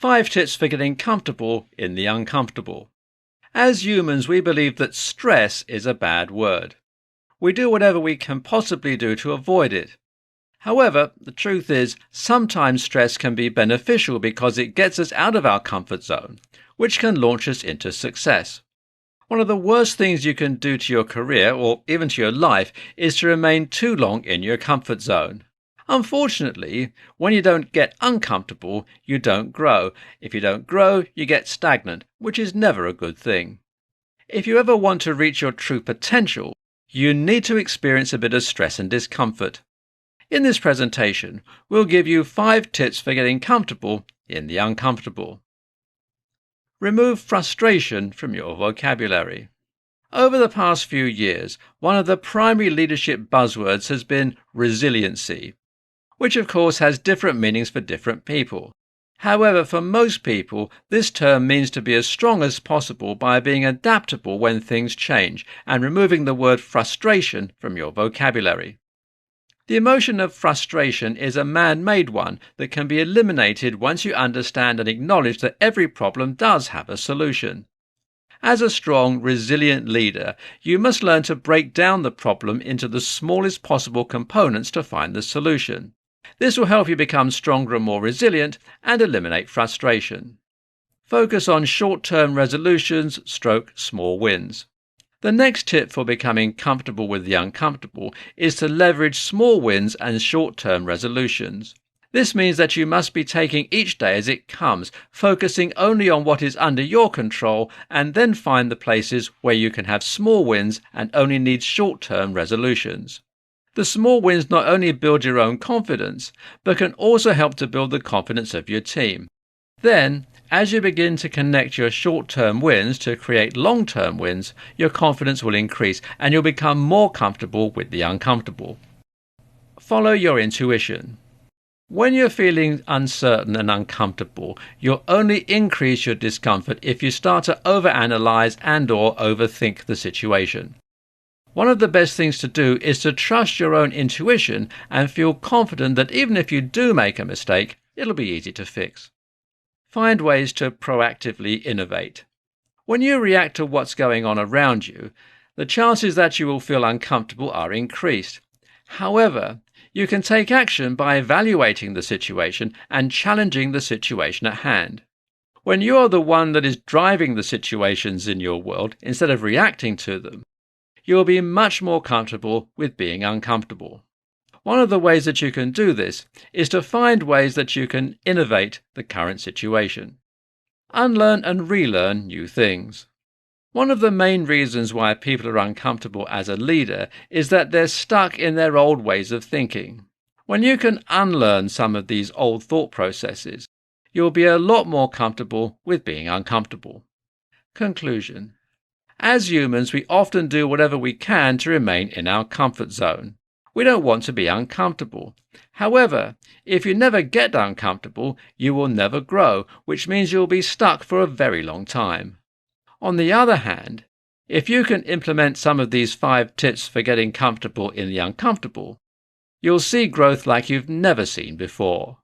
5 tips for getting comfortable in the uncomfortable. As humans, we believe that stress is a bad word. We do whatever we can possibly do to avoid it. However, the truth is, sometimes stress can be beneficial because it gets us out of our comfort zone, which can launch us into success. One of the worst things you can do to your career, or even to your life, is to remain too long in your comfort zone. Unfortunately, when you don't get uncomfortable, you don't grow. If you don't grow, you get stagnant, which is never a good thing. If you ever want to reach your true potential, you need to experience a bit of stress and discomfort. In this presentation, we'll give you 5 tips for getting comfortable in the uncomfortable. Remove frustration from your vocabulary. Over the past few years, one of the primary leadership buzzwords has been resiliency, which of course has different meanings for different people. However, for most people, this term means to be as strong as possible by being adaptable when things change and removing the word frustration from your vocabulary. The emotion of frustration is a man-made one that can be eliminated once you understand and acknowledge that every problem does have a solution. As a strong, resilient leader, you must learn to break down the problem into the smallest possible components to find the solution. This will help you become stronger and more resilient and eliminate frustration. Focus on short-term resolutions / small wins. The next tip for becoming comfortable with the uncomfortable is to leverage small wins and short-term resolutions. This means that you must be taking each day as it comes, focusing only on what is under your control, and then find the places where you can have small wins and only need short-term resolutions. The small wins not only build your own confidence, but can also help to build the confidence of your team. Then, as you begin to connect your short-term wins to create long-term wins, your confidence will increase and you'll become more comfortable with the uncomfortable. Follow your intuition. When you're feeling uncertain and uncomfortable, you'll only increase your discomfort if you start to overanalyze and/or overthink the situation. One of the best things to do is to trust your own intuition and feel confident that even if you do make a mistake, it'll be easy to fix. Find ways to proactively innovate. When you react to what's going on around you, the chances that you will feel uncomfortable are increased. However, you can take action by evaluating the situation and challenging the situation at hand. When you are the one that is driving the situations in your world instead of reacting to them, you will be much more comfortable with being uncomfortable. One of the ways that you can do this is to find ways that you can innovate the current situation. Unlearn and relearn new things. One of the main reasons why people are uncomfortable as a leader is that they're stuck in their old ways of thinking. When you can unlearn some of these old thought processes, you'll be a lot more comfortable with being uncomfortable. Conclusion. As humans, we often do whatever we can to remain in our comfort zone. We don't want to be uncomfortable. However, if you never get uncomfortable, you will never grow, which means you'll be stuck for a very long time. On the other hand, if you can implement some of these 5 tips for getting comfortable in the uncomfortable, you'll see growth like you've never seen before.